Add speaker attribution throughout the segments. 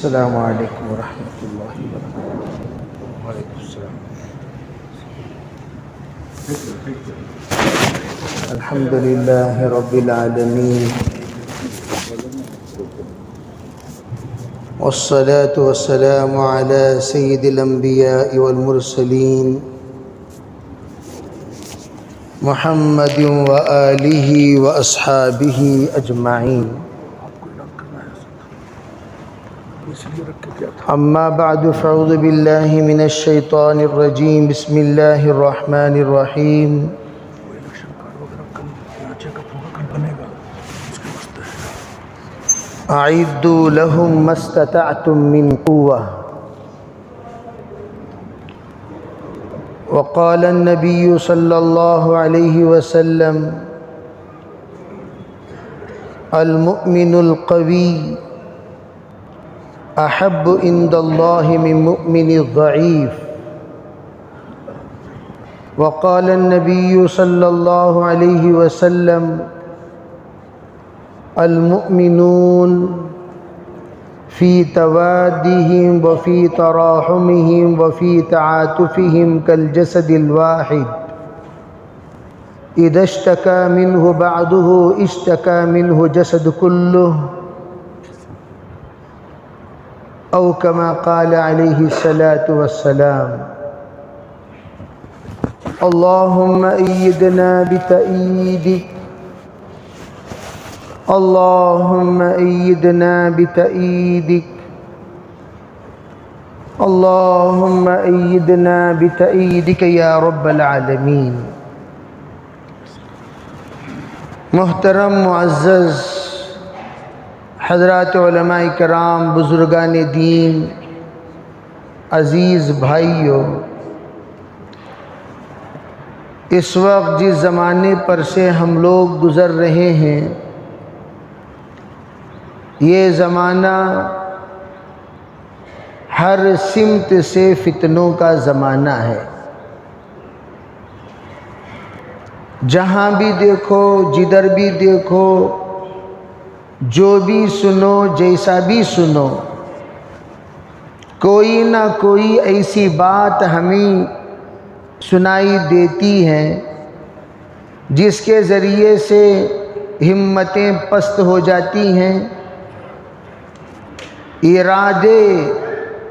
Speaker 1: السلام علیکم ورحمۃ اللہ وبرکاتہ۔
Speaker 2: وعلیکم السلام۔
Speaker 1: الحمد للہ رب العالمین، والصلاة والسلام على سید الانبیاء والمرسلین محمد وآلہ واصحابہ اجمعین۔ اما بعد فاعوذ باللہ من الشیطان الرجیم، بسم اللہ الرحمن الرحیم۔ اعدوا لهم ما استطعتم من قوة، وقال النبي صلى الله عليه وسلم المؤمن القوي احب عند الله من مؤمن الضعيف، وقال النبي صلى الله عليه وسلم المؤمنون في توادهم وفي تراحمهم وفي تعاطفهم كالجسد الواحد إذا اشتكى منه بعضه اشتكى منه جسد كله، أو كما قال عليه الصلاة والسلام۔ اللهم أيدنا بتأييدك، اللهم أيدنا بتأييدك، اللهم أيدنا بتأييدك يا رب العالمین۔ محترم معزز حضرات علماء کرام، بزرگان دین، عزیز بھائیوں، اس وقت جس زمانے پر سے ہم لوگ گزر رہے ہیں، یہ زمانہ ہر سمت سے فتنوں کا زمانہ ہے۔ جہاں بھی دیکھو، جدھر بھی دیکھو، جو بھی سنو، جیسا بھی سنو، کوئی نہ کوئی ایسی بات ہمیں سنائی دیتی ہے جس کے ذریعے سے ہمتیں پست ہو جاتی ہیں، ارادے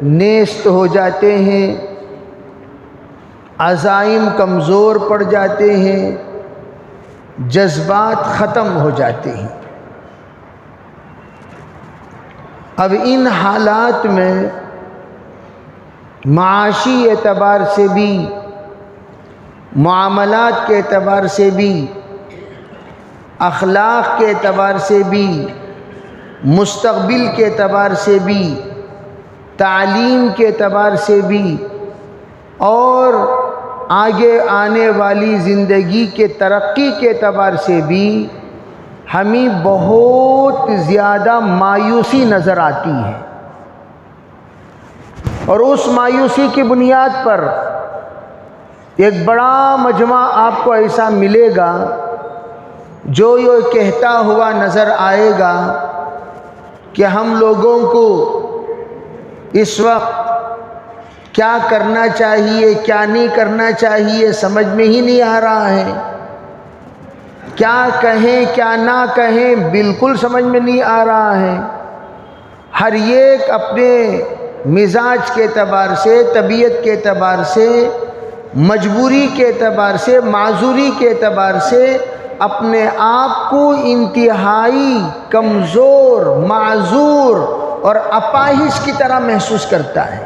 Speaker 1: نیست ہو جاتے ہیں، عزائم کمزور پڑ جاتے ہیں، جذبات ختم ہو جاتے ہیں۔ اب ان حالات میں معاشی اعتبار سے بھی، معاملات کے اعتبار سے بھی، اخلاق کے اعتبار سے بھی، مستقبل کے اعتبار سے بھی، تعلیم کے اعتبار سے بھی، اور آگے آنے والی زندگی کے ترقی کے اعتبار سے بھی ہمیں بہت زیادہ مایوسی نظر آتی ہے۔ اور اس مایوسی کی بنیاد پر ایک بڑا مجمع آپ کو ایسا ملے گا جو یہ کہتا ہوا نظر آئے گا کہ ہم لوگوں کو اس وقت کیا کرنا چاہیے، کیا نہیں کرنا چاہیے، سمجھ میں ہی نہیں آ رہا ہے۔ کیا کہیں کیا نہ کہیں بالکل سمجھ میں نہیں آ رہا ہے۔ ہر ایک اپنے مزاج کے اعتبار سے، طبیعت کے اعتبار سے، مجبوری کے اعتبار سے، معذوری کے اعتبار سے اپنے آپ کو انتہائی کمزور، معذور اور اپاہج کی طرح محسوس کرتا ہے۔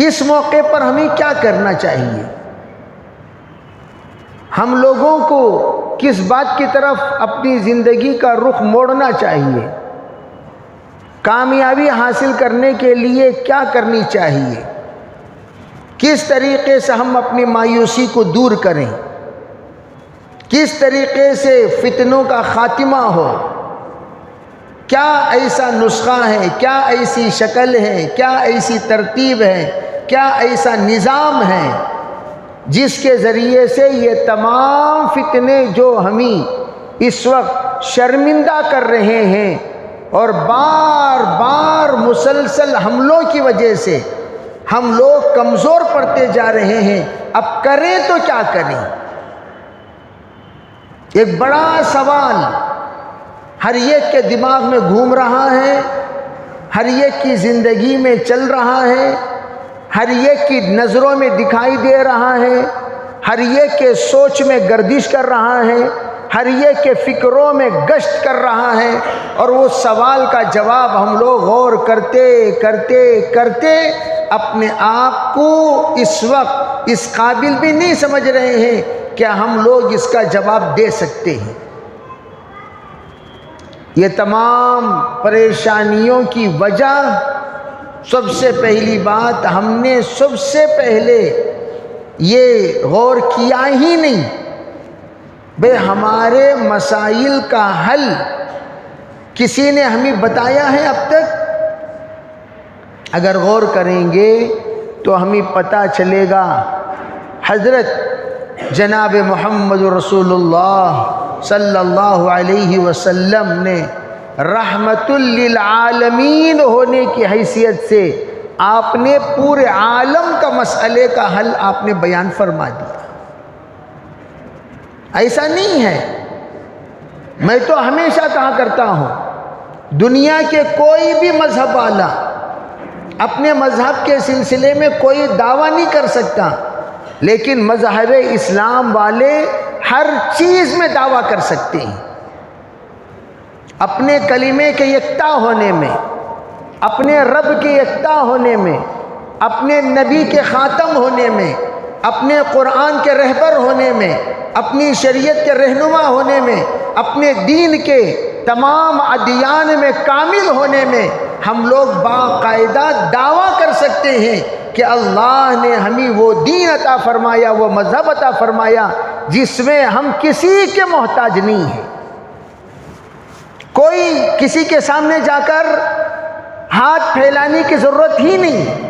Speaker 1: اس موقع پر ہمیں کیا کرنا چاہیے؟ ہم لوگوں کو کس بات کی طرف اپنی زندگی کا رخ موڑنا چاہیے؟ کامیابی حاصل کرنے کے لیے کیا کرنی چاہیے؟ کس طریقے سے ہم اپنی مایوسی کو دور کریں؟ کس طریقے سے فتنوں کا خاتمہ ہو؟ کیا ایسا نسخہ ہے، کیا ایسی شکل ہے، کیا ایسی ترتیب ہے، کیا ایسا نظام ہے جس کے ذریعے سے یہ تمام فتنے جو ہمیں اس وقت شرمندہ کر رہے ہیں اور بار بار مسلسل حملوں کی وجہ سے ہم لوگ کمزور پڑتے جا رہے ہیں. اب کریں تو کیا کریں؟ ایک بڑا سوال ہر ایک کے دماغ میں گھوم رہا ہے، ہر ایک کی زندگی میں چل رہا ہے، ہر ایک کی نظروں میں دکھائی دے رہا ہے، ہر ایک کے سوچ میں گردش کر رہا ہے، ہر ایک کے فکروں میں گشت کر رہا ہے. اور وہ سوال کا جواب ہم لوگ غور کرتے کرتے کرتے اپنے آپ کو اس وقت اس قابل بھی نہیں سمجھ رہے ہیں کہ ہم لوگ اس کا جواب دے سکتے ہیں. یہ تمام پریشانیوں کی وجہ، سب سے پہلی بات، ہم نے سب سے پہلے یہ غور کیا ہی نہیں بھئی ہمارے مسائل کا حل کسی نے ہمیں بتایا ہے اب تک؟ اگر غور کریں گے تو ہمیں پتہ چلے گا حضرت جناب محمد رسول اللہ صلی اللہ علیہ وسلم نے رحمت للعالمین ہونے کی حیثیت سے آپ نے پورے عالم کا مسئلے کا حل آپ نے بیان فرما دیا. ایسا نہیں ہے، میں تو ہمیشہ کہا کرتا ہوں دنیا کے کوئی بھی مذہب والا اپنے مذہب کے سلسلے میں کوئی دعویٰ نہیں کر سکتا، لیکن مذہب اسلام والے ہر چیز میں دعویٰ کر سکتے ہیں. اپنے کلمے کے یکتا ہونے میں، اپنے رب کے یکتا ہونے میں، اپنے نبی کے خاتم ہونے میں، اپنے قرآن کے رہبر ہونے میں، اپنی شریعت کے رہنما ہونے میں، اپنے دین کے تمام ادیان میں کامل ہونے میں ہم لوگ باقاعدہ دعویٰ کر سکتے ہیں کہ اللہ نے ہمیں وہ دین عطا فرمایا، وہ مذہب عطا فرمایا جس میں ہم کسی کے محتاج نہیں ہیں. کوئی کسی کے سامنے جا کر ہاتھ پھیلانے کی ضرورت ہی نہیں.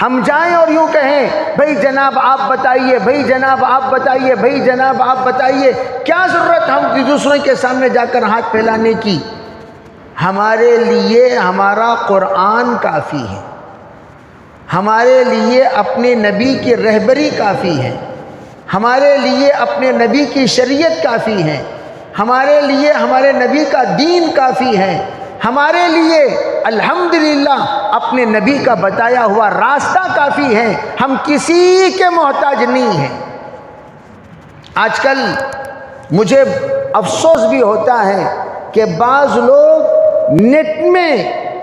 Speaker 1: ہم جائیں اور یوں کہیں بھئی جناب آپ بتائیے، بھئی جناب آپ بتائیے، بھئی جناب آپ بتائیے. کیا ضرورت ہم دوسروں کے سامنے جا کر ہاتھ پھیلانے کی؟ ہمارے لیے ہمارا قرآن کافی ہے، ہمارے لیے اپنے نبی کی رہبری کافی ہے، ہمارے لیے اپنے نبی کی شریعت کافی ہے، ہمارے لیے ہمارے نبی کا دین کافی ہے، ہمارے لیے الحمدللہ اپنے نبی کا بتایا ہوا راستہ کافی ہے. ہم کسی کے محتاج نہیں ہیں. آج کل مجھے افسوس بھی ہوتا ہے کہ بعض لوگ نیٹ میں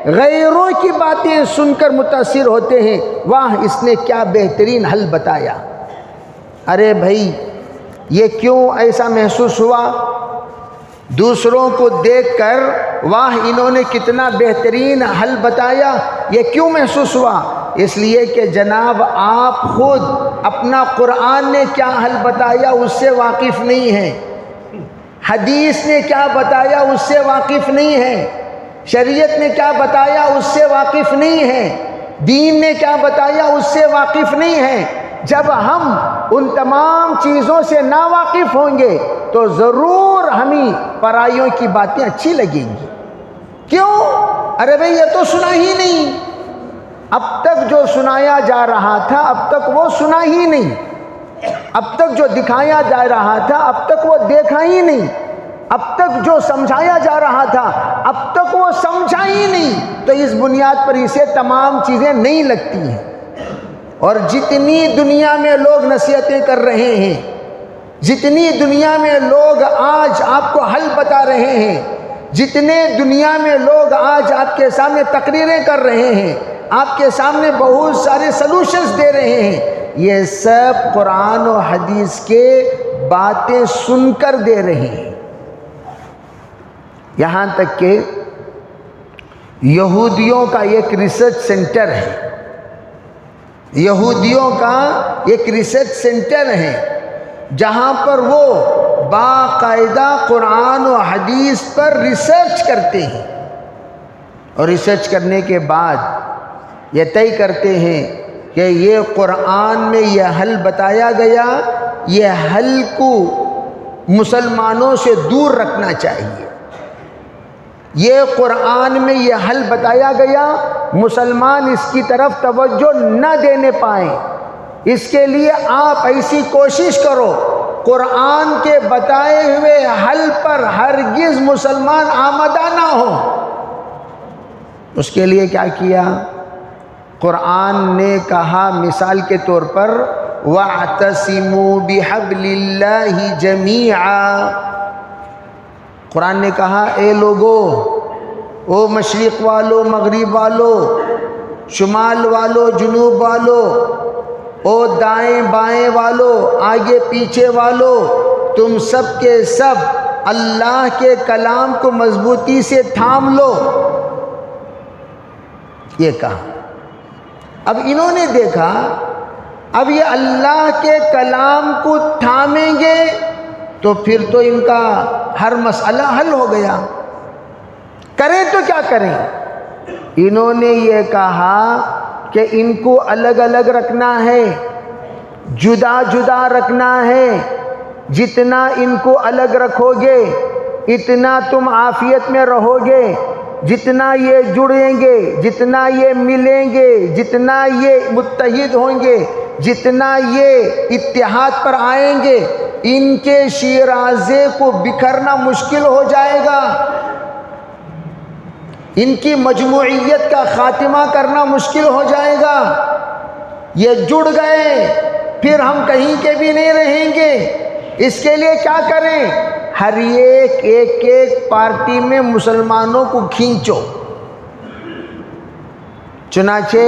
Speaker 1: غیروں کی باتیں سن کر متاثر ہوتے ہیں، واہ اس نے کیا بہترین حل بتایا. ارے بھائی یہ کیوں ایسا محسوس ہوا؟ دوسروں کو دیکھ کر واہ انہوں نے کتنا بہترین حل بتایا، یہ کیوں محسوس ہوا؟ اس لیے کہ جناب آپ خود اپنا قرآن نے کیا حل بتایا اس سے واقف نہیں ہیں، حدیث نے کیا بتایا اس سے واقف نہیں ہیں، شریعت نے کیا بتایا اس سے واقف نہیں ہیں، دین نے کیا بتایا اس سے واقف نہیں ہیں. جب ہم ان تمام چیزوں سے ناواقف ہوں گے تو ضرور ہمیں پرائیوں کی باتیں اچھی لگیں گی. کیوں؟ ارے بھئی یہ تو سنا ہی نہیں، اب تک جو سنایا جا رہا تھا اب تک وہ سنا ہی نہیں، اب تک جو دکھایا جا رہا تھا اب تک وہ دیکھا ہی نہیں، اب تک جو سمجھایا جا رہا تھا اب تک وہ سمجھا ہی نہیں. تو اس بنیاد پر اسے تمام چیزیں نہیں لگتی ہیں. اور جتنی دنیا میں لوگ نصیحتیں کر رہے ہیں، جتنی دنیا میں لوگ آج آپ کو حل بتا رہے ہیں، جتنے دنیا میں لوگ آج آپ کے سامنے تقریریں کر رہے ہیں، آپ کے سامنے بہت سارے سلوشنز دے رہے ہیں، یہ سب قرآن و حدیث کے باتیں سن کر دے رہے ہیں. یہاں تک کہ یہودیوں کا ایک ریسرچ سینٹر ہے، یہودیوں کا ایک ریسرچ سینٹر ہے جہاں پر وہ باقاعدہ قرآن و حدیث پر ریسرچ کرتے ہیں، اور ریسرچ کرنے کے بعد یہ طے کرتے ہیں کہ یہ قرآن میں یہ حل بتایا گیا، یہ حل کو مسلمانوں سے دور رکھنا چاہیے. یہ قرآن میں یہ حل بتایا گیا، مسلمان اس کی طرف توجہ نہ دینے پائیں، اس کے لیے آپ ایسی کوشش کرو قرآن کے بتائے ہوئے حل پر ہرگز مسلمان آمادہ نہ ہو۔ اس کے لیے کیا کیا؟ قرآن نے کہا مثال کے طور پر وَاعْتَصِمُوا بِحَبْلِ اللَّهِ جَمِيعًا، قرآن نے کہا اے لوگو، او مشرق والو، مغرب والو، شمال والو، جنوب والو، او دائیں بائیں والو، آگے پیچھے والو، تم سب کے سب اللہ کے کلام کو مضبوطی سے تھام لو، یہ کہا۔ اب انہوں نے دیکھا اب یہ اللہ کے کلام کو تھامیں گے تو پھر تو ان کا ہر مسئلہ حل ہو گیا، کریں تو کیا کریں؟ انہوں نے یہ کہا کہ ان کو الگ الگ رکھنا ہے، جدا جدا رکھنا ہے، جتنا ان کو الگ رکھو گے اتنا تم عافیت میں رہو گے، جتنا یہ جڑیں گے، جتنا یہ ملیں گے، جتنا یہ متحد ہوں گے، جتنا یہ اتحاد پر آئیں گے، ان کے شیرازے کو بکھرنا مشکل ہو جائے گا، ان کی مجموعیت کا خاتمہ کرنا مشکل ہو جائے گا۔ یہ جڑ گئے پھر ہم کہیں کے بھی نہیں رہیں گے، اس کے لیے کیا کریں؟ ہر ایک پارٹی میں مسلمانوں کو کھینچو۔ چنانچہ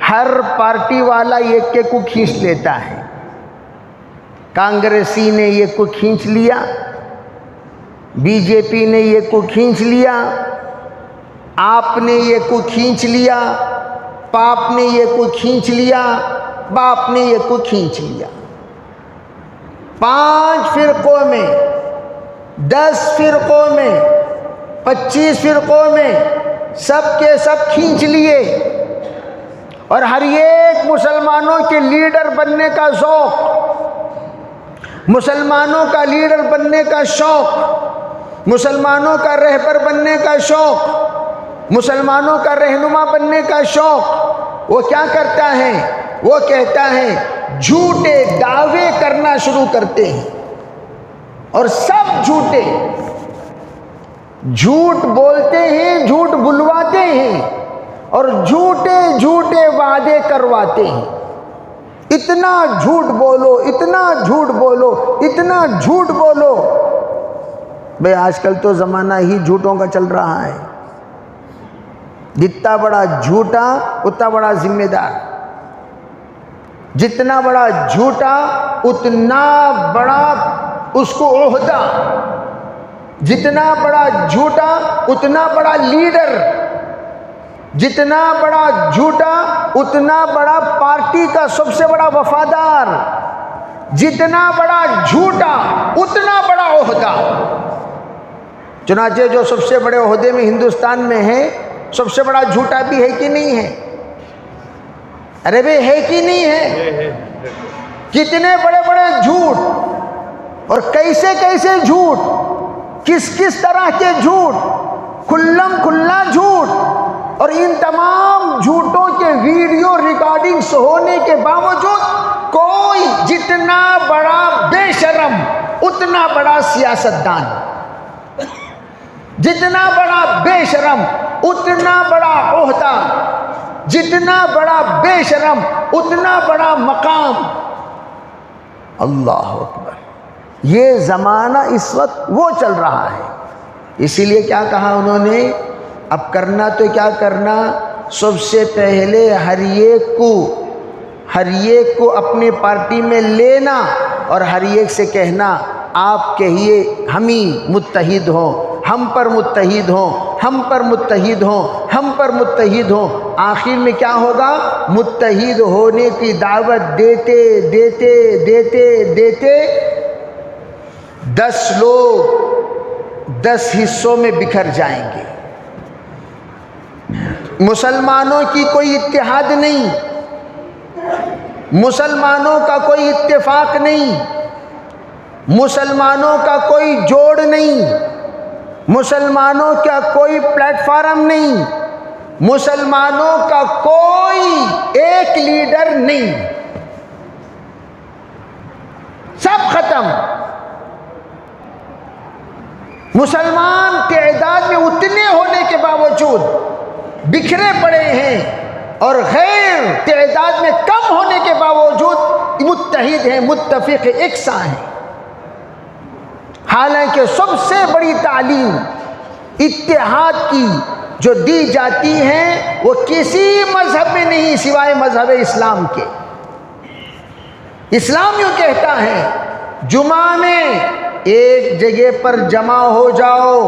Speaker 1: ہر پارٹی والا ایک کو کھینچ لیتا ہے، کانگریسی نے ایک کو کھینچ لیا، بی جے پی نے ایک کو کھینچ لیا، آپ نے ایک کو کھینچ لیا، پاپ نے ایک کو کھینچ لیا، باپ نے ایک کو کھینچ لیا۔ 5 فرقوں میں، 10 فرقوں میں، 25 فرقوں میں سب کے سب کھینچ لیے، اور ہر ایک مسلمانوں کے لیڈر بننے کا ذوق، مسلمانوں کا لیڈر بننے کا شوق، مسلمانوں کا رہبر بننے کا شوق، مسلمانوں کا رہنما بننے کا شوق، وہ کیا کرتا ہے؟ وہ کہتا ہے جھوٹے دعوے کرنا شروع کرتے ہیں، اور سب جھوٹے، جھوٹ بولتے ہیں، جھوٹ بلواتے ہیں، اور جھوٹے جھوٹے وعدے کرواتے ہیں۔ اتنا جھوٹ بولو، اتنا جھوٹ بولو، اتنا جھوٹ بولو۔ بھئی آج کل تو زمانہ ہی جھوٹوں کا چل رہا ہے، جتنا بڑا جھوٹا اتنا بڑا ذمہ دار، جتنا بڑا جھوٹا اتنا بڑا اس کو عہدہ، جتنا بڑا جھوٹا اتنا بڑا لیڈر، جتنا بڑا جھوٹا اتنا بڑا پارٹی کا سب سے بڑا وفادار، جتنا بڑا جھوٹا اتنا بڑا عہدہ۔ چنانچہ جو سب سے بڑے عہدے میں ہندوستان میں ہے، سب سے بڑا جھوٹا بھی ہے کہ نہیں ہے؟ ارے بھئی ہے کہ نہیں ہے؟ کتنے بڑے بڑے جھوٹ، اور کیسے کیسے جھوٹ، کس کس طرح کے جھوٹ، کھلم کھلا جھوٹ، اور ان تمام جھوٹوں کے ویڈیو ریکارڈنگز ہونے کے باوجود کوئی جتنا بڑا بے شرم اتنا بڑا سیاستدان، جتنا بڑا بے شرم اتنا بڑا عہدہ، جتنا بڑا بے شرم اتنا بڑا مقام۔ اللہ اکبر! یہ زمانہ اس وقت وہ چل رہا ہے۔ اسی لیے کیا کہا انہوں نے؟ اب کرنا تو کیا کرنا، سب سے پہلے ہر ایک کو اپنی پارٹی میں لینا، اور ہر ایک سے کہنا آپ کہیے ہم ہی متحد ہوں، ہم پر متحد ہوں، ہم پر متحد ہوں، ہم پر متحد ہوں۔ آخر میں کیا ہوگا؟ متحد ہونے کی دعوت دیتے دیتے دیتے دیتے 10 لوگ 10 حصوں میں بکھر جائیں گے۔ مسلمانوں کی کوئی اتحاد نہیں، مسلمانوں کا کوئی اتفاق نہیں، مسلمانوں کا کوئی جوڑ نہیں، مسلمانوں کا کوئی پلیٹ فارم نہیں، مسلمانوں کا کوئی ایک لیڈر نہیں، سب ختم۔ مسلمان تعداد میں اتنے ہونے کے باوجود بکھرے پڑے ہیں، اور غیر تعداد میں کم ہونے کے باوجود متحد ہیں، متفق یکساں ہیں۔ حالانکہ سب سے بڑی تعلیم اتحاد کی جو دی جاتی ہے وہ کسی مذہب میں نہیں سوائے مذہب اسلام کے۔ اسلام یوں کہتا ہے جمعہ میں ایک جگہ پر جمع ہو جاؤ،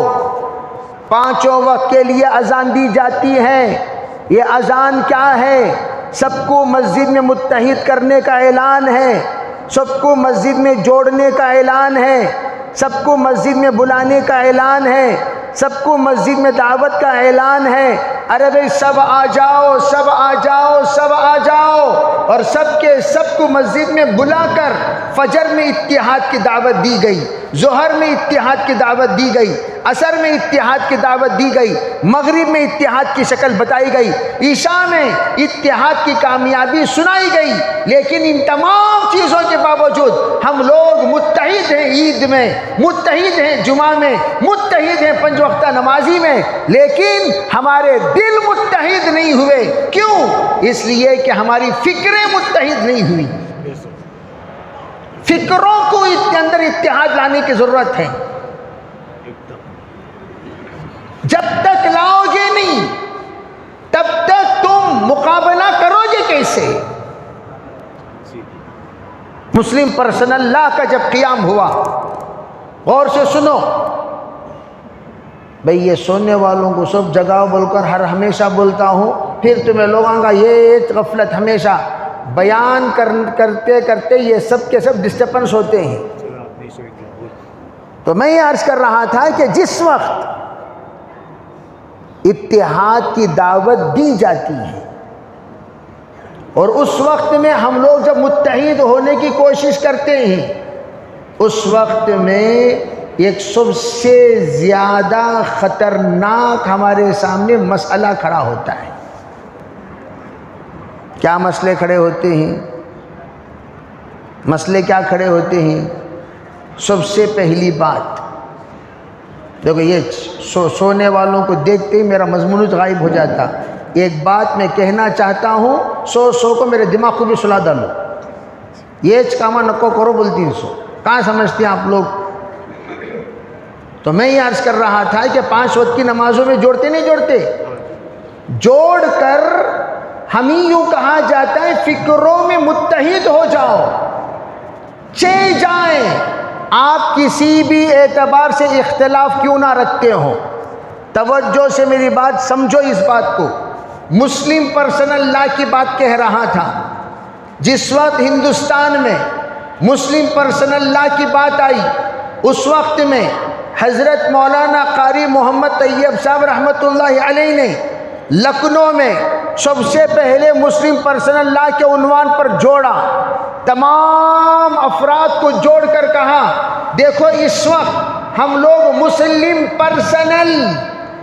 Speaker 1: پانچوں وقت کے لیے اذان دی جاتی ہے۔ یہ اذان کیا ہے؟ سب کو مسجد میں متحد کرنے کا اعلان ہے، سب کو مسجد میں جوڑنے کا اعلان ہے، سب کو مسجد میں بلانے کا اعلان ہے، سب کو مسجد میں دعوت کا اعلان ہے۔ ارے بھائی سب آ جاؤ، سب آ جاؤ، سب آ جاؤ، اور سب کے سب کو مسجد میں بلا کر فجر میں اتحاد کی دعوت دی گئی، ظہر میں اتحاد کی دعوت دی گئی، عصر میں اتحاد کی دعوت دی گئی، مغرب میں اتحاد کی شکل بتائی گئی، عشاء میں اتحاد کی کامیابی سنائی گئی۔ لیکن ان تمام چیزوں کے باوجود ہم لوگ متحد ہیں، عید میں متحد ہیں، جمعہ میں متحد ہیں، پنج وقتہ نمازی میں، لیکن ہمارے دل متحد نہیں ہوئے۔ کیوں؟ اس لیے کہ ہماری فکریں متحد نہیں ہوئی۔ فکروں کو اس کے اندر اتحاد لانے کی ضرورت ہے۔ جب تک لاؤ گے نہیں تب تک تم مقابلہ کرو گے کیسے؟ مسلم پرسنل لا کا جب قیام ہوا، غور سے سنو بھئی، یہ سونے والوں کو سب جگاؤ بول کر ہمیشہ بولتا ہوں، پھر تمہیں لوگوں کا یہ غفلت، ہمیشہ بیان کرتے کرتے یہ سب کے سب ڈسٹربنس ہوتے ہیں۔ تو میں یہ عرض کر رہا تھا کہ جس وقت اتحاد کی دعوت دی جاتی ہے اور اس وقت میں ہم لوگ جب متحد ہونے کی کوشش کرتے ہیں، اس وقت میں ایک سب سے زیادہ خطرناک ہمارے سامنے مسئلہ کھڑا ہوتا ہے۔ کیا مسئلے کھڑے ہوتے ہیں؟ مسئلے کیا کھڑے ہوتے ہیں؟ سب سے پہلی بات دیکھو، یہ سونے والوں کو دیکھتے ہی میرا مضمون غائب ہو جاتا۔ ایک بات میں کہنا چاہتا ہوں، سو کو میرے دماغ کو بھی سلا ڈالو، یہ کاما نکو کرو بولتی ہیں سو، کہاں سمجھتے ہیں آپ لوگ؟ تو میں یہ عرض کر رہا تھا کہ 5 وقت کی نمازوں میں جوڑتے نہیں جوڑتے، جوڑ کر ہمیں یوں کہا جاتا ہے فکروں میں متحد ہو جاؤ، چے جائیں، آپ کسی بھی اعتبار سے اختلاف کیوں نہ رکھتے ہو۔ توجہ سے میری بات سمجھو، اس بات کو مسلم پرسنل لا کی بات کہہ رہا تھا۔ جس وقت ہندوستان میں مسلم پرسنل لا کی بات آئی، اس وقت میں حضرت مولانا قاری محمد طیب صاحب رحمۃ اللہ علیہ نے لکھنؤ میں سب سے پہلے مسلم پرسنل لا کے عنوان پر جوڑا، تمام افراد کو جوڑ کر کہا دیکھو اس وقت ہم لوگ مسلم پرسنل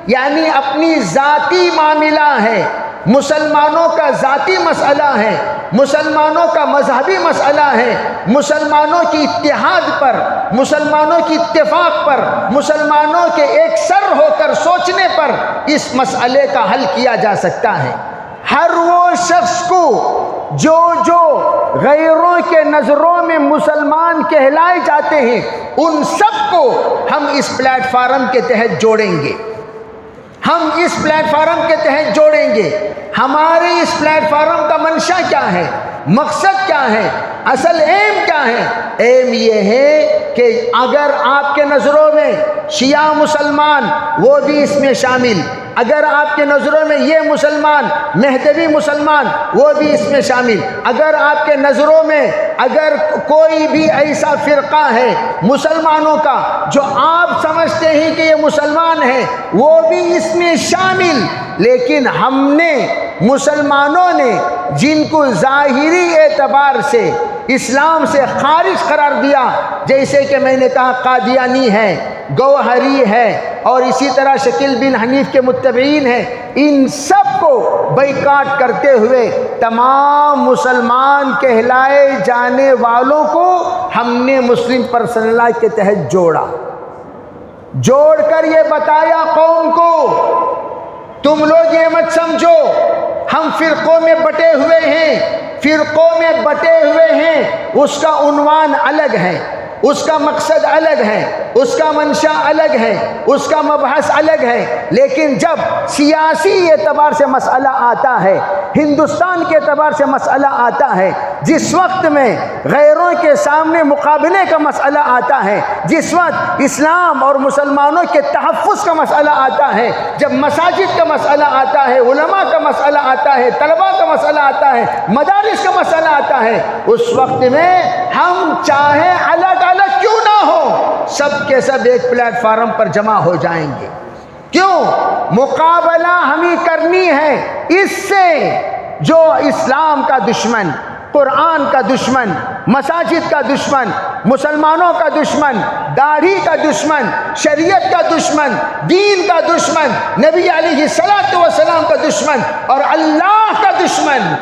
Speaker 1: یعنی اپنی ذاتی معاملہ ہے، مسلمانوں کا ذاتی مسئلہ ہے، مسلمانوں کا مذہبی مسئلہ ہے، مسلمانوں کی اتحاد پر، مسلمانوں کی اتفاق پر، مسلمانوں کے ایک سر ہو کر سوچنے پر اس مسئلے کا حل کیا جا سکتا ہے۔ ہر وہ شخص کو جو غیروں کے نظروں میں مسلمان کہلائے جاتے ہیں، ان سب کو ہم اس پلیٹ فارم کے تحت جوڑیں گے، ہم اس پلیٹ فارم کے تحت جوڑیں گے۔ ہمارے اس پلیٹ فارم کا منشا کیا ہے، مقصد کیا ہے، اصل ایم کیا ہے؟ ایم یہ ہے کہ اگر آپ کے نظروں میں شیعہ مسلمان وہ بھی اس میں شامل، اگر آپ کے نظروں میں یہ مسلمان مہدوی مسلمان وہ بھی اس میں شامل، اگر آپ کے نظروں میں اگر کوئی بھی ایسا فرقہ ہے مسلمانوں کا جو آپ سمجھتے ہیں کہ یہ مسلمان ہے وہ بھی اس میں شامل، لیکن ہم نے مسلمانوں نے جن کو ظاہری اعتبار سے اسلام سے خارج قرار دیا، جیسے کہ میں نے کہا قادیانی ہے، گوہری ہے، اور اسی طرح شکیل بن حنیف کے متبعین ہیں، ان سب کو بائیکاٹ کرتے ہوئے تمام مسلمان کہلائے جانے والوں کو ہم نے مسلم پرسنل لا کے تحت جوڑ کر یہ بتایا قوم کو، تم لوگ یہ مت سمجھو ہم فرقوں میں بٹے ہوئے ہیں، اس کا عنوان الگ ہے، اس کا مقصد الگ ہے، اس کا منشا الگ ہے، اس کا مبحث الگ ہے، لیکن جب سیاسی اعتبار سے مسئلہ آتا ہے، ہندوستان کے اعتبار سے مسئلہ آتا ہے، جس وقت میں غیروں کے سامنے مقابلے کا مسئلہ آتا ہے، جس وقت اسلام اور مسلمانوں کے تحفظ کا مسئلہ آتا ہے، جب مساجد کا مسئلہ آتا ہے، علماء کا مسئلہ آتا ہے، طلباء کا مسئلہ آتا ہے، مدارس کا مسئلہ آتا ہے، اس وقت میں ہم چاہے الگ الگ کیوں نہ ہو، سب کے سب ایک پلیٹ فارم پر جمع ہو جائیں گے۔ کیوں؟ مقابلہ ہمیں کرنی ہے اس سے جو اسلام کا دشمن، قرآن کا دشمن، مساجد کا دشمن، مسلمانوں کا دشمن، داڑھی کا دشمن، شریعت کا دشمن، دین کا دشمن، نبی علیہ الصلوۃ والسلام کا دشمن اور اللہ کا دشمن،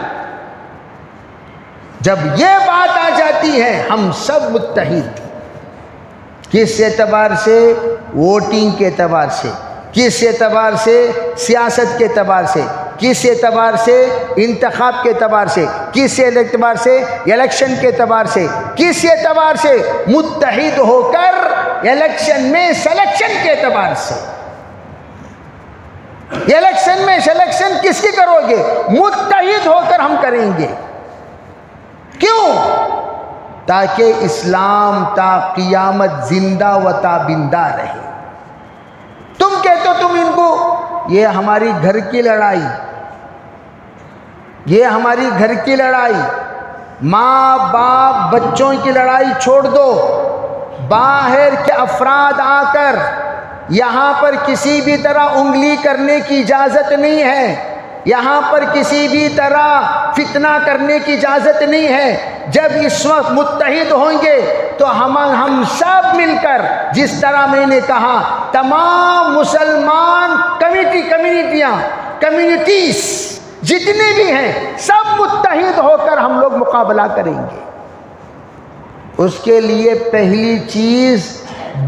Speaker 1: جب یہ بات آ جاتی ہے ہم سب متحد، کس اعتبار سے؟ ووٹنگ کے اعتبار سے، کس اعتبار سے؟ سیاست کے اعتبار سے، کس اعتبار سے؟ انتخاب کے اعتبار سے، کس اعتبار سے؟ الیکشن کے اعتبار سے، کس اعتبار سے؟ متحد ہو کر الیکشن میں سلیکشن کے اعتبار سے۔ الیکشن میں سلیکشن کس کی کرو گے؟ متحد ہو کر ہم کریں گے۔ کیوں؟ تاکہ اسلام تا قیامت زندہ و تابندہ رہے۔ تم کہتے ہو تم ان کو، یہ ہماری گھر کی لڑائی، یہ ہماری گھر کی لڑائی، ماں باپ بچوں کی لڑائی چھوڑ دو، باہر کے افراد آ کر یہاں پر کسی بھی طرح انگلی کرنے کی اجازت نہیں ہے، یہاں پر کسی بھی طرح فتنہ کرنے کی اجازت نہیں ہے۔ جب اس وقت متحد ہوں گے تو ہم سب مل کر، جس طرح میں نے کہا تمام مسلمان کمیونٹیز جتنے بھی ہیں سب متحد ہو کر ہم لوگ مقابلہ کریں گے۔ اس کے لیے پہلی چیز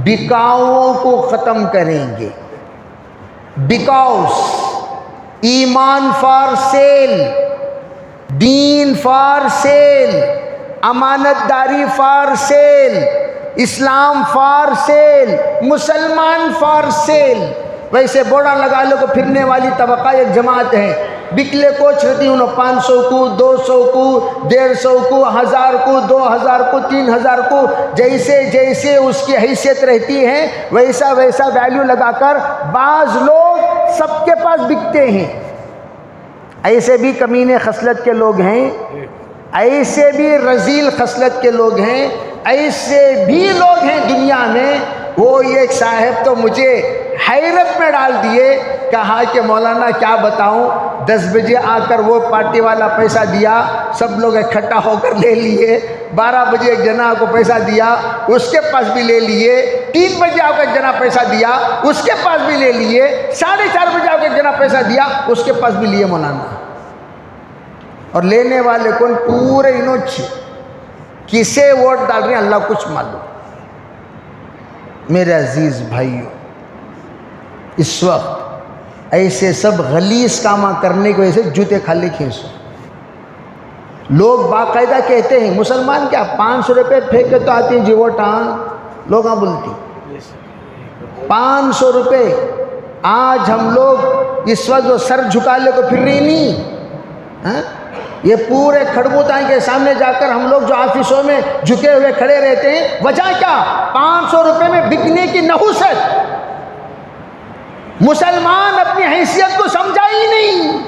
Speaker 1: بکاؤں کو ختم کریں گے۔ بیکاؤز، ایمان فار سیل، دین فار سیل، امانت داری فار سیل، اسلام فار سیل، مسلمان فار سیل۔ ویسے بوڑا لگا لو کو پھرنے والی طبقہ ایک جماعت ہے، بکلے کوچ رہتی انہوں 500 کو، 200 کو، 150 کو، 1000 کو، 2000 کو، 3000 کو، جیسے جیسے اس کی حیثیت رہتی ہے ویسا ویسا ویلیو لگا کر بعض لوگ سب کے پاس بکتے ہیں۔ ایسے بھی کمینے خصلت کے لوگ ہیں، ایسے بھی رذیل خصلت کے لوگ ہیں، ایسے بھی لوگ ہیں دنیا میں۔ وہ ایک صاحب تو مجھے حیرت میں ڈال دیے، کہا کہ مولانا کیا بتاؤں، 10 بجے آ کر وہ پارٹی والا پیسہ دیا، سب لوگ اکٹھا ہو کر لے لیے، 12 بجے ایک جنا کو پیسہ دیا، اس کے پاس بھی لے لیے، 3 بجے آ کر ایک جنا پیسہ دیا، اس کے پاس بھی لے لیے، 4:30 بجے آ کر ایک جنا پیسہ دیا، اس کے پاس بھی لیے مولانا۔ اور لینے والے کون؟ پورے انوچ کسے ووٹ ڈال رہے ہیں اللہ کچھ معلوم۔ میرے عزیز بھائیوں، اس وقت ایسے سب غلیظ کامہ کرنے کی وجہ سے جوتے کھالے کھینسو۔ لوگ باقاعدہ کہتے ہیں مسلمان کیا 500 روپے پھینک کے تو آتے ہیں جی ووٹ، لوگ بولتی 500 روپے۔ آج ہم لوگ اس وقت جو سر جھکا لے کو پھر رہی نہیں، یہ پورے کھڑبوتائی کے سامنے جا کر ہم لوگ جو آفسوں میں جھکے ہوئے کھڑے رہتے ہیں، وجہ کیا؟ 500 روپے میں بکنے کی نحوست۔ مسلمان اپنی حیثیت کو سمجھا ہی نہیں،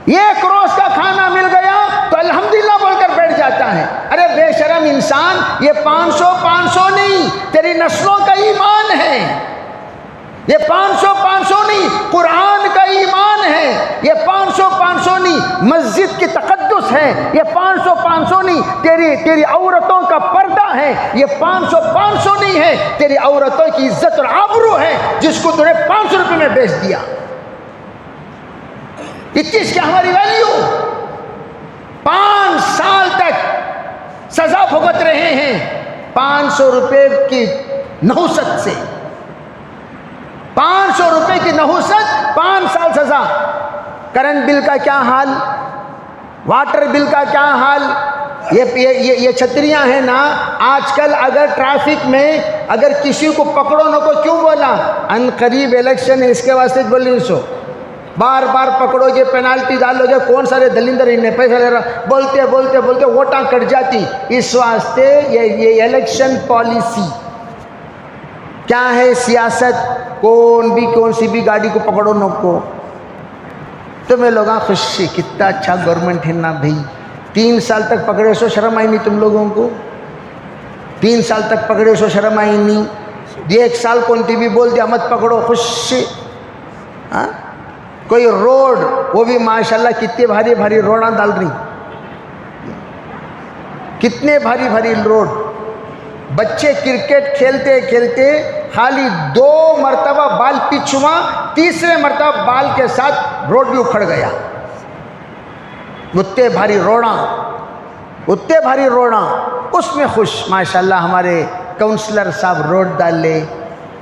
Speaker 1: 1 روز کا کھانا مل گیا تو الحمدللہ بول کر بیٹھ جاتا ہے۔ ارے بے شرم انسان، یہ 500 نہیں، تیری نسلوں کا ایمان ہے، یہ 500 نہیں، قرآن کا ایمان ہے، یہ 500 نہیں، مسجد کی تقدس ہے، یہ 500 نہیں، تیری عورتوں کا پردہ ہے، یہ 500 نہیں ہے، تیری عورتوں کی عزت اور آبرو ہے جس کو تو نے 500 روپے میں بیچ دیا۔ اس چیز کی ہماری ویلیو 5 سال تک سزا بھگت رہے ہیں 500 روپے کی نحوست سے، 500 روپے کی نحوست، 5 سال سزا۔ کرنٹ بل کا کیا حال، واٹر بل کا کیا حال، یہ چھتریاں ہیں نا، آج کل اگر ٹریفک میں اگر کسی کو پکڑو نہ کو کیوں بولا، ان قریب الیکشن ہے اس کے واسطے بولی سو، بار بار پکڑو گے، پینالٹی ڈالو گے، کون سارے دلندر انہیں پیسہ لے رہا، بولتے ووٹاں کٹ جاتی۔ اس واسطے یہ الیکشن پالیسی کیا ہے، سیاست، کون سی بھی گاڑی کو پکڑو نہ کو۔ تو میں لوگاں خوشی، کتنا اچھا گورنمنٹ ہے نا بھائی، 3 سال تک پکڑے سو شرم آئی نہیں تم لوگوں کو، 3 سال تک پکڑے سو شرم آئی نہیں، 1 سال کون ٹی وی بول دیا مت پکڑو، خوشی۔ ہاں کوئی روڈ، وہ بھی ماشاءاللہ کتنے بھاری بھاری روڈاں ڈال رہی، کتنے بھاری بھاری روڈ، بچے کرکٹ کھیلتے کھیلتے خالی 2 مرتبہ بال پچ ہوا، تیسرے مرتبہ بال کے ساتھ روڈ بھی اکھڑ گیا، اتنے بھاری روڈاں، اس میں خوش ماشاءاللہ ہمارے کونسلر صاحب روڈ ڈالے،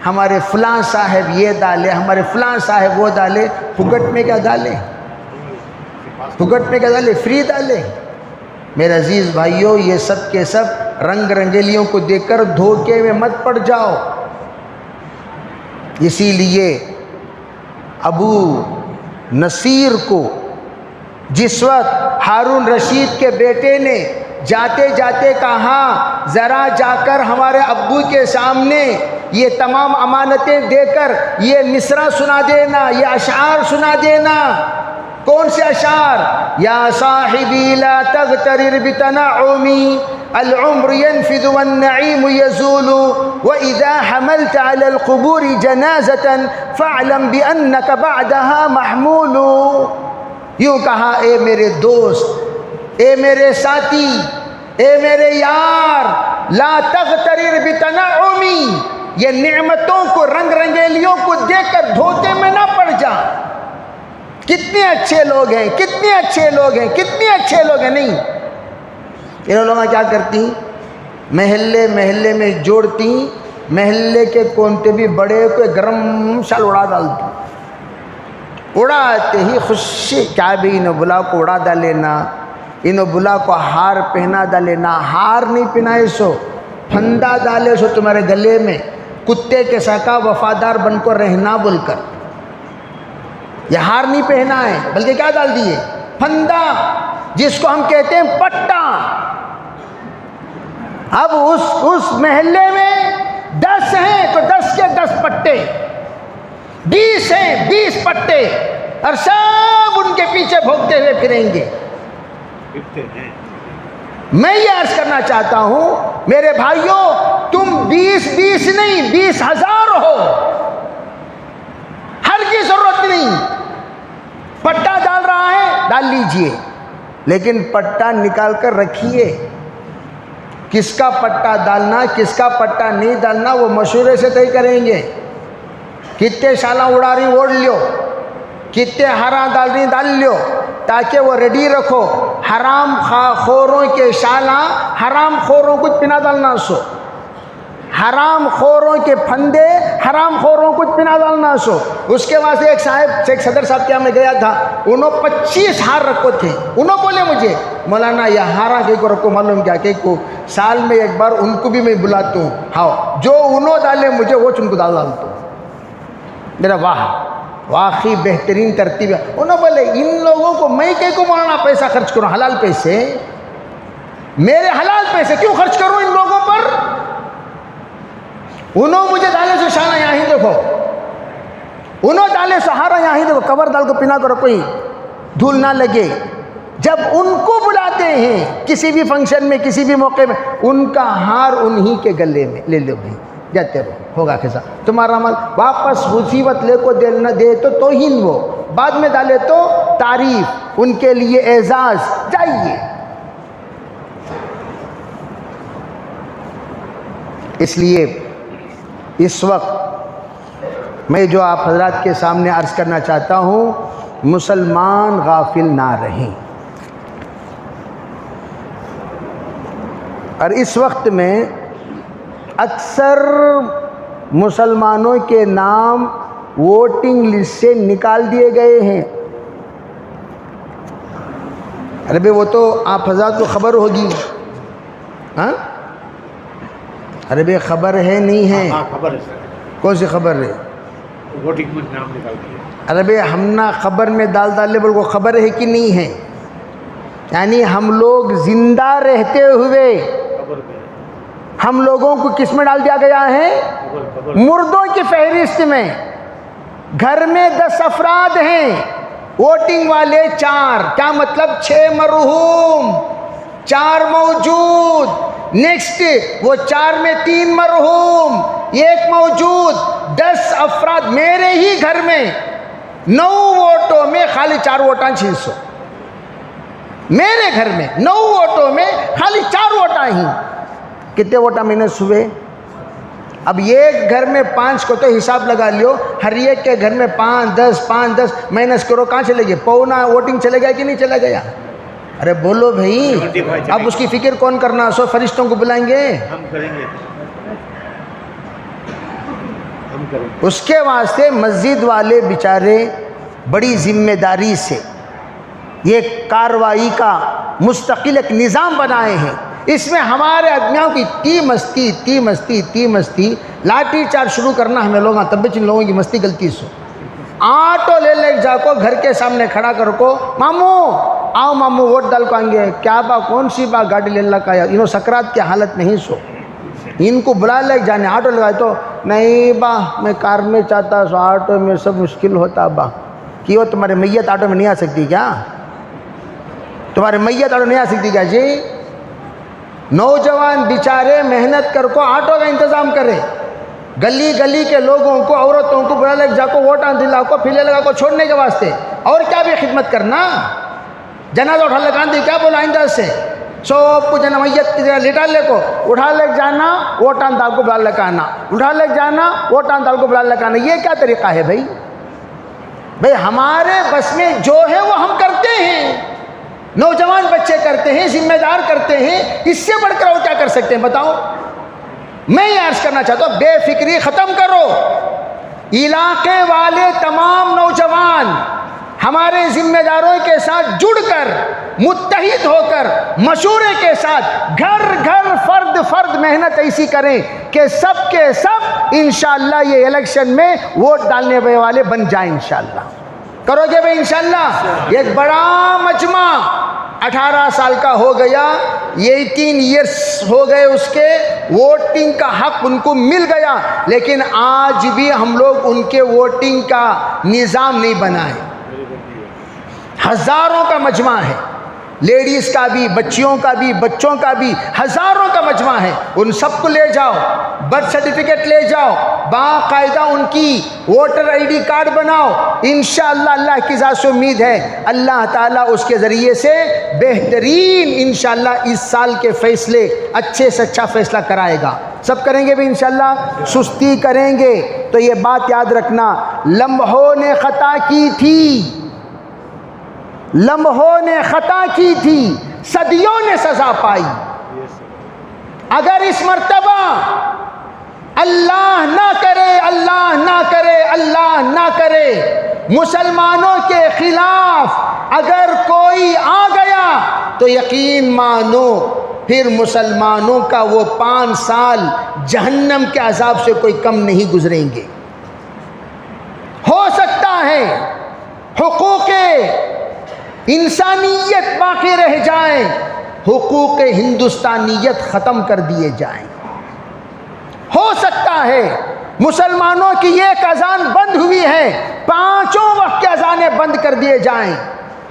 Speaker 1: ہمارے فلاں صاحب یہ ڈالے، ہمارے فلاں صاحب وہ ڈالے، پھگٹ میں کیا ڈالے، فری ڈالے۔ میرے عزیز بھائیوں، یہ سب کے سب رنگ رنگیلیوں کو دیکھ کر دھوکے میں مت پڑ جاؤ۔ اسی لیے ابو نصیر کو جس وقت ہارون رشید کے بیٹے نے جاتے جاتے کہا ذرا جا کر ہمارے ابو کے سامنے یہ تمام امانتیں دے کر یہ مصرع سنا دینا، یہ اشعار سنا دینا۔ کون سے اشعار؟ یا صاحبی لا تغترر بتنعمی العمر ينفذ والنعيم يزول وإذا حملت على القبور جنازة فاعلم بأنك بعدها محمول۔ یوں کہا، اے میرے دوست، اے میرے ساتھی، اے میرے یار، لا تغترر بتنعمی، یہ نعمتوں کو، رنگ رنگیلیوں کو دیکھ کر دھوکے میں نہ پڑ جا۔ کتنے اچھے لوگ ہیں، کتنے اچھے لوگ ہیں، کتنے اچھے لوگ ہیں۔ نہیں، یہ لوگ کیا کرتی، محلے میں جوڑتی، محلے کے کونتے بھی بڑے کو گرم شال اڑا ڈالتی، اڑاتے ہی خوشی، کیا بھی انہوں بلا کو اڑا ڈالینا، انہوں بلا کو ہار پہنا ڈالینا، ہار نہیں پہنائے سو پھندا ڈالے سو تمہارے گلے میں، کتے کے ساتھ وفادار بن کر رہنا بول کر، یہ ہار نہیں پہنا ہے بلکہ کیا ڈال دیے، پھندا، جس کو ہم کہتے ہیں پٹا۔ اب اس محلے میں 10 ہیں تو 10 کے 10 پٹے، 20 ہیں 20 پٹے، اور سب ان کے پیچھے بھوگتے ہوئے پھریں گے۔ میں یہ عرض کرنا چاہتا ہوں میرے بھائیوں، تم 20 نہیں 20,000 ہو، ہر کی ضرورت نہیں۔ پٹا ڈال رہا ہے ڈال لیجئے، لیکن پٹا نکال کر رکھیے، کس کا پٹا ڈالنا کس کا پٹا نہیں ڈالنا وہ مشورے سے طے کریں گے۔ کتنے شالاں اڑا رہی اوڑھ لیو، کتنے ہراں ڈال رہی ڈال لیو، تاکہ وہ ریڈی رکھو۔ حرام خوروں کے شالاں، حرام خوروں کچھ پنا ڈالنا سو، حرام خوروں کے پھندے، حرام خوروں کچھ پنا ڈالنا سو۔ اس کے واسطے ایک صدر صاحب کے ہم نے گیا تھا، انہوں 25 ہار رکھو تھے، انہوں بولے مجھے مولانا یہ ہارا کے کو رکھو، معلوم کیا کہ کو سال میں ایک بار ان کو بھی میں بلاتا ہوں، ہاں جو انہوں ڈالے مجھے وہ چن کو ڈالتا ہوں۔ میرا واقعی بہترین ترتیب ہے۔ انہوں بولے ان لوگوں کو میں کہ کو مولانا پیسہ خرچ کروں، حلال پیسے، میرے حلال پیسے کیوں خرچ کروں ان لوگوں پر؟ انہوں مجھے ڈالے سے شانہ یہاں ہی دیکھو، انہوں ڈالے سہارا یہاں ہی دیکھو، کور ڈال کو پنا کرو کوئی دھول نہ لگے۔ جب ان کو بلاتے ہیں کسی بھی فنکشن میں کسی بھی موقع میں، ان کا ہار انہی کے گلے میں لے لو بھائی، جاتے رہو، ہوگا کیسا تمہارا عمل۔ واپس مصیبت لے کو دے نہ دے تو توہین، وہ بعد میں ڈالے تو تعریف، ان کے لیے اعزاز. جائیے. اس لیے اس وقت میں جو آپ حضرات کے سامنے عرض کرنا چاہتا ہوں، مسلمان غافل نہ رہیں. اور اس وقت میں اکثر مسلمانوں کے نام ووٹنگ لسٹ سے نکال دیے گئے ہیں. ارے بھئی وہ تو آپ حضرات کو خبر ہوگی. ہاں ارے بھئی خبر ہے نہیں ہے؟
Speaker 2: خبر ہے سر.
Speaker 1: کون سی خبر ہے؟
Speaker 2: ووٹنگ میں نام نکال دیا.
Speaker 1: ارے بھئی ہم نہ خبر میں ڈالے بول کو خبر ہے کہ نہیں ہے؟ یعنی ہم لوگ زندہ رہتے ہوئے ہم لوگوں کو کس میں ڈال دیا گیا ہے؟ مردوں کی فہرست میں. گھر میں 10 افراد ہیں، ووٹنگ والے 4، کیا مطلب 6 مرحوم، 4 موجود. نیکسٹ وہ 4 میں 3 مرحوم، 1 موجود، 10 افراد. میرے ہی گھر میں 9 ووٹوں میں خالی 4 ووٹاں 600. میرے گھر میں 9 ووٹوں میں خالی 4 ووٹاں ہی. کتنے ووٹاں مائنس ہوئے؟ اب ایک گھر میں 5 کو تو حساب لگا لیو، ہر ایک کے گھر میں 5 10 مائنس کرو، کہاں چلے گئے؟ پونا ووٹنگ چلے گیا کہ نہیں چلا گیا؟ ارے بولو بھائی. اب اس کی فکر کون کرنا؟ سو فرشتوں کو بلائیں گے؟
Speaker 2: ہم کریں گے.
Speaker 1: اس کے واسطے مسجد والے بیچارے بڑی ذمہ داری سے یہ کارروائی کا مستقل ایک نظام بنائے ہیں. اس میں ہمارے آدمیوں کی تی مستی لاٹھی چارج شروع کرنا ہمیں لوگ تب بھی ان لوگوں کی مستی غلطی سو. آٹو لے جا کو گھر کے سامنے کھڑا کر کو، ماموں آؤ ماموں ووٹ ڈال کو آئیں گے. کیا با کون سی با گاڑی لے کا یا انہوں سکرات کی حالت نہیں سو. ان کو بلا لے جانے آٹو لگائے تو نہیں با میں کار میں چاہتا سو، آٹو میں سب مشکل ہوتا. با کیوں تمہارے میت آٹو میں نہیں آ سکتی کیا؟ تمہارے میت آٹو نہیں آ سکتی کیا جی؟ نوجوان بیچارے محنت کر کو آٹو کا انتظام کرے، گلی گلی کے لوگوں کو عورتوں کو بلا لے جا کو ووٹاں دلا کو پھیلے لگا کو چھوڑنے کے واسطے. اور کیا بھی خدمت کرنا. جنازہ اٹھا لگان دی کیا بولا آئندہ سے سب کو جنا میت کی جگہ لٹا لے کو اٹھا لے جانا، ووٹاں دال کو بلا لگانا، اٹھا لے جانا، ووٹاں دال کو بلا لگانا. یہ کیا طریقہ ہے بھائی؟ بھائی ہمارے بس میں جو ہے وہ ہم کرتے ہیں، نوجوان بچے کرتے ہیں، ذمہ دار کرتے ہیں. اس سے بڑھ کر اور کیا کر سکتے ہیں بتاؤ؟ میں یہ عرض کرنا چاہتا ہوں، بے فکری ختم کرو. علاقے والے تمام نوجوان ہمارے ذمہ داروں کے ساتھ جڑ کر، متحد ہو کر، مشورے کے ساتھ گھر گھر فرد محنت ایسی کریں کہ سب کے سب انشاءاللہ یہ الیکشن میں ووٹ ڈالنے والے بن جائیں. انشاءاللہ کرو گے بھائی انشاءاللہ. ایک بڑا مجمع 18 سال کا ہو گیا، 18 ایئرس ہو گئے اس کے، ووٹنگ کا حق ان کو مل گیا، لیکن آج بھی ہم لوگ ان کے ووٹنگ کا نظام نہیں بنائے. ہزاروں کا مجمع ہے، لیڈیز کا بھی، بچیوں کا بھی، بچوں کا بھی، ہزاروں کا مجمع ہے. ان سب کو لے جاؤ، برتھ سرٹیفکیٹ لے جاؤ، باقاعدہ ان کی ووٹر آئی ڈی کارڈ بناؤ. انشاءاللہ اللہ کی ذات سے امید ہے اللہ تعالیٰ اس کے ذریعے سے بہترین انشاءاللہ اس سال کے فیصلے اچھے سے اچھا فیصلہ کرائے گا. سب کریں گے بھی انشاءاللہ. سستی کریں گے تو یہ بات یاد رکھنا، لمحوں نے خطا کی تھی، لمحوں نے خطا کی تھی، صدیوں نے سزا پائی. اگر اس مرتبہ اللہ نہ کرے، اللہ نہ کرے، اللہ نہ کرے مسلمانوں کے خلاف اگر کوئی آ گیا تو یقین مانو پھر مسلمانوں کا وہ 5 سال جہنم کے عذاب سے کوئی کم نہیں گزریں گے. ہو سکتا ہے حقوق انسانیت باقی رہ جائیں، حقوق ہندوستانیت ختم کر دیے جائیں. ہو سکتا ہے مسلمانوں کی ایک اذان بند ہوئی ہے، 5 وقت کی اذانیں بند کر دیے جائیں.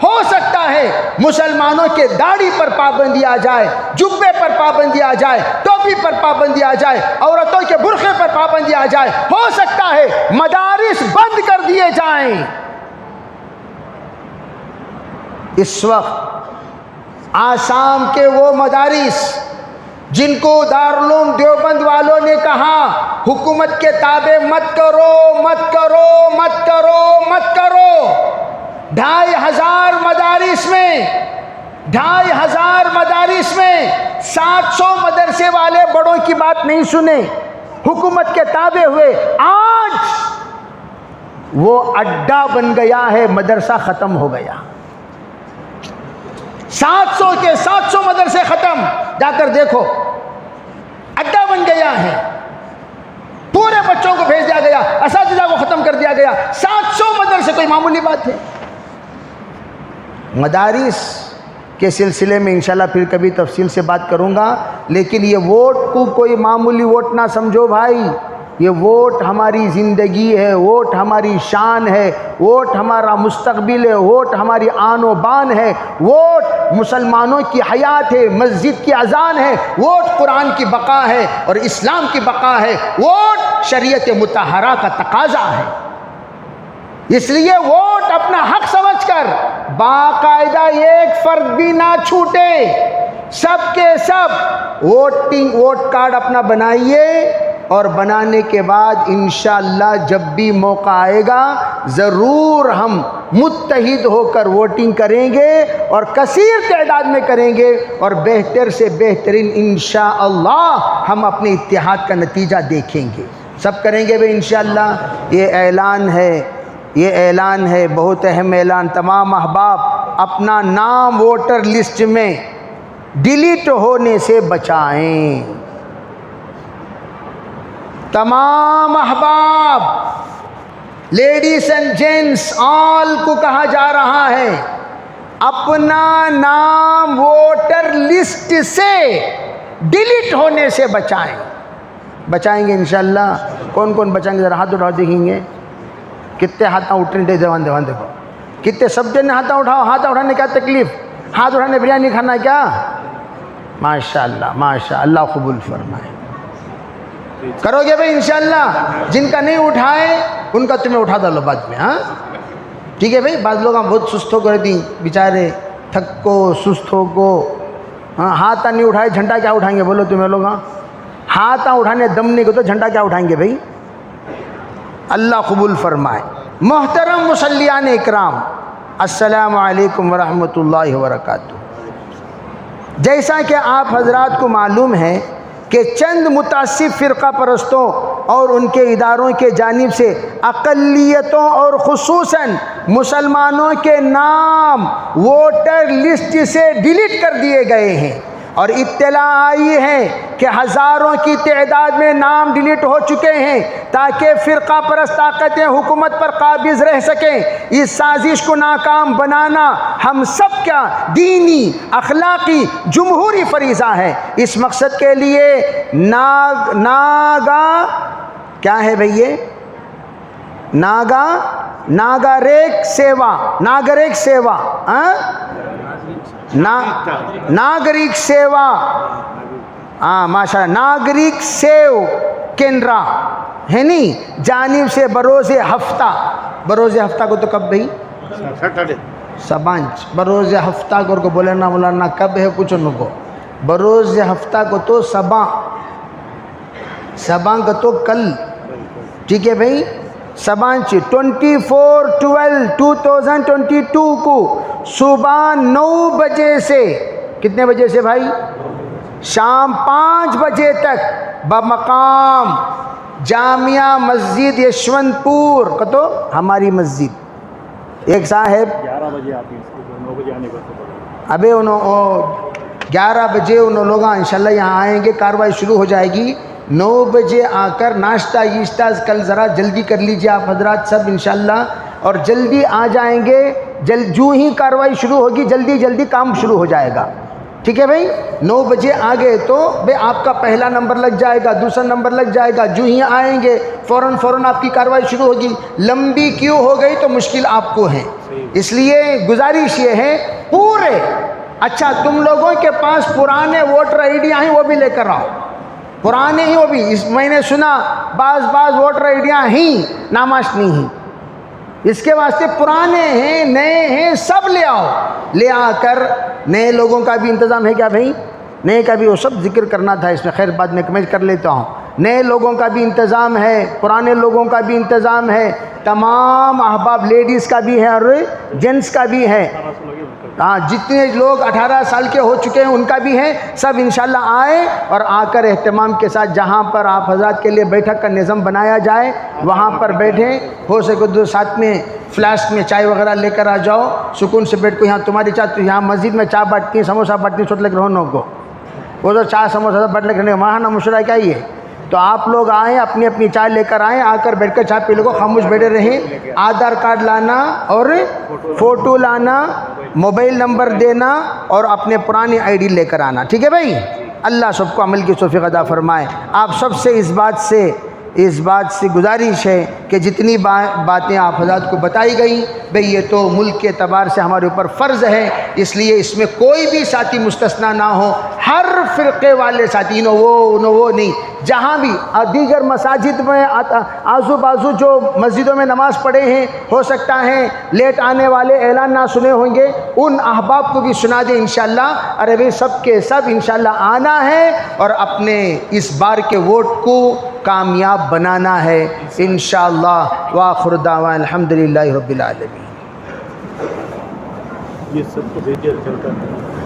Speaker 1: ہو سکتا ہے مسلمانوں کے داڑھی پر پابندی آ جائے، جبے پر پابندی آ جائے، ٹوپی پر پابندی آ جائے، عورتوں کے برقعے پر پابندی آ جائے. ہو سکتا ہے مدارس بند کر دیے جائیں. اس وقت آسام کے وہ مدارس جن کو دارالعلوم دیوبند والوں نے کہا حکومت کے تابع مت کرو مت کرو مت کرو مت کرو، 2500 مدارس میں 700 مدرسے والے بڑوں کی بات نہیں سنے، حکومت کے تابع ہوئے، آج وہ اڈا بن گیا ہے، مدرسہ ختم ہو گیا، 700 کے 700 مدرسے ختم، جا کر دیکھو اڈا بن گیا ہے، پورے بچوں کو بھیج دیا گیا، اساتذہ کو ختم کر دیا گیا، 700 مدرسے کوئی معمولی بات ہے؟ مدارس کے سلسلے میں انشاءاللہ پھر کبھی تفصیل سے بات کروں گا، لیکن یہ ووٹ کو کوئی معمولی ووٹ نہ سمجھو بھائی، یہ ووٹ ہماری زندگی ہے، ووٹ ہماری شان ہے، ووٹ ہمارا مستقبل ہے، ووٹ ہماری آن و بان ہے، ووٹ مسلمانوں کی حیات ہے، مسجد کی اذان ہے، ووٹ قرآن کی بقا ہے اور اسلام کی بقا ہے، ووٹ شریعت مطہرہ کا تقاضا ہے۔ اس لیے ووٹ اپنا حق سمجھ کر باقاعدہ ایک فرد بھی نہ چھوٹے، سب کے سب ووٹ کارڈ اپنا بنائیے، اور بنانے کے بعد انشاءاللہ جب بھی موقع آئے گا ضرور ہم متحد ہو کر ووٹنگ کریں گے اور کثیر تعداد میں کریں گے، اور بہتر سے بہترین انشاءاللہ ہم اپنے اتحاد کا نتیجہ دیکھیں گے، سب کریں گے بھائی انشاءاللہ۔ یہ اعلان ہے بہت اہم اعلان، تمام احباب اپنا نام ووٹر لسٹ میں ڈیلیٹ ہونے سے بچائیں، تمام احباب، لیڈیز اینڈ جینٹس آل کو کہا جا رہا ہے اپنا نام ووٹر لسٹ سے ڈیلیٹ ہونے سے بچائیں گے انشاءاللہ۔ کون کون بچائیں گے؟ ذرا ہاتھ اٹھاؤ دیکھیں گے کتنے ہاتھ اٹھنے دیوان دیکھو کتنے، سب جن ہاتھ اٹھاؤ۔ ہاتھ اٹھانے کیا تکلیف؟ ہاتھ اٹھانے بریانی کھانا کیا؟ ماشاءاللہ ماشاءاللہ، اللہ قبول فرمائے۔ کرو گے بھائی انشاءاللہ؟ جن کا نہیں اٹھائے ان کا تمہیں اٹھا ڈالو بعد میں، ہاں ٹھیک ہے بھائی۔ بعض لوگ بہت سست ہو کر دی بیچارے، تھکو سست ہو کو، ہاں ہاتھ نہیں اٹھائے جھنڈا کیا اٹھائیں گے بولو تمہیں لوگ؟ ہاتھ اٹھانے دم نہیں کو تو جھنڈا کیا اٹھائیں گے بھائی؟ اللہ قبول فرمائے۔ محترم مصلیان اکرام، السلام علیکم ورحمۃ اللہ وبرکاتہ۔ جیسا کہ آپ حضرات کو معلوم ہے کہ چند متعصب فرقہ پرستوں اور ان کے اداروں کے جانب سے اقلیتوں اور خصوصاً مسلمانوں کے نام ووٹر لسٹ سے ڈیلیٹ کر دیے گئے ہیں، اور اطلاع آئی ہے کہ ہزاروں کی تعداد میں نام ڈیلیٹ ہو چکے ہیں تاکہ فرقہ پرست طاقتیں حکومت پر قابض رہ سکیں۔ اس سازش کو ناکام بنانا ہم سب کا دینی، اخلاقی، جمہوری فریضہ ہے۔ اس مقصد کے لیے کیا ہے بھئی یہ؟ ناگریک سیوا، ہاں ماشاء اللہ، ناگرک سیو کینرا ہے نہیں جانب سے بروز ہفتہ کو تو کب بھئی؟ سبانچ بروز ہفتہ کو بولنا مولانا کب ہے کچھ ان کو؟ بروز ہفتہ کو تو سباں کا تو کل، ٹھیک ہے بھئی۔ سبانچ 24/12/2022 کو صبح 9 بجے سے کتنے بجے سے بھائی؟ شام 5 بجے تک بمقام جامعہ مسجد یشونت پور کا تو ہماری مسجد ایک صاحب
Speaker 2: 11 بجے آتی ہے، 9 بجے آنے کا۔
Speaker 1: ابھی 11 بجے ان لوگ انشاءاللہ یہاں آئیں گے، کاروائی شروع ہو جائے گی۔ 9 بجے آ کر ناشتہ کل ذرا جلدی کر لیجئے آپ حضرات سب انشاءاللہ، اور جلدی آ جائیں گے، جو ہی کاروائی شروع ہوگی جلدی کام شروع ہو جائے گا، ٹھیک ہے بھائی۔ 9 بجے آ گئے تو بھائی آپ کا پہلا نمبر لگ جائے گا، دوسرا نمبر لگ جائے گا، جو ہی آئیں گے فوراً آپ کی کاروائی شروع ہوگی۔ لمبی کیوں ہو گئی تو مشکل آپ کو ہے، اس لیے گزارش یہ ہے پورے، اچھا تم لوگوں کے پاس پرانے ووٹر آئی ڈیاں ہیں وہ بھی لے کر آؤ، پرانے ہی وہ بھی، میں نے سنا بعض ووٹر آئی ڈیاں ہیں ناماشنی ہیں، اس کے واسطے پرانے ہیں نئے ہیں سب لے آؤ، لے آ کر نئے لوگوں کا بھی انتظام ہے کیا بھائی؟ نئے کا بھی وہ سب ذکر کرنا تھا اس میں، خیر بعد میں کر لیتا ہوں۔ نئے لوگوں کا بھی انتظام ہے، پرانے لوگوں کا بھی انتظام ہے، تمام احباب، لیڈیز کا بھی ہے اور جینٹس کا بھی ہے، ہاں جتنے لوگ 18 سال کے ہو چکے ہیں ان کا بھی ہے، سب انشاءاللہ آئے اور آ کر اہتمام کے ساتھ جہاں پر آپ حضرات کے لیے بیٹھک کا نظام بنایا جائے وہاں پر بیٹھیں، ہو سکے تو ساتھ میں فلاسک میں چائے وغیرہ لے کر آ جاؤ، سکون سے بیٹھ کو یہاں تمہاری چائے، تو یہاں مسجد میں چائے بانٹتی ہیں، سموسہ بانٹتی ہیں، چھوٹ لگ رہو کو وہ تو چائے سموسہ بانٹ لے کر وہاں نہ مشورہ کیا ہی ہے، تو آپ لوگ آئیں اپنی اپنی چائے لے کر آئیں، آ کر بیٹھ کر چائے پی لو کو، خاموش بیٹھے رہیں، آدھار کارڈ لانا اور فوٹو لانا، موبائل نمبر دینا اور اپنے پرانی آئی ڈی لے کر آنا، ٹھیک ہے بھائی؟ اللہ سب کو عمل کی توفیق عطا فرمائے۔ آپ سب سے اس بات سے گزارش ہے کہ جتنی باتیں آپ حضرات کو بتائی گئی بھئی یہ تو ملک کے اعتبار سے ہمارے اوپر فرض ہے، اس لیے اس میں کوئی بھی ساتھی مستثنیٰ نہ ہو، ہر فرقے والے ساتھی، نو وہ نہیں، جہاں بھی دیگر مساجد میں آزو بازو جو مسجدوں میں نماز پڑھے ہیں، ہو سکتا ہے لیٹ آنے والے اعلان نہ سنے ہوں گے، ان احباب کو بھی سنا دیں انشاءاللہ، ارے بھئی سب کے سب انشاءاللہ آنا ہے اور اپنے اس بار کے ووٹ کو کامیاب بنانا ہے انشاءاللہ۔ وآخر دعوانا الحمدللہ رب العالمین۔
Speaker 2: یہ سب کو بھیج دیا چلتا ہے۔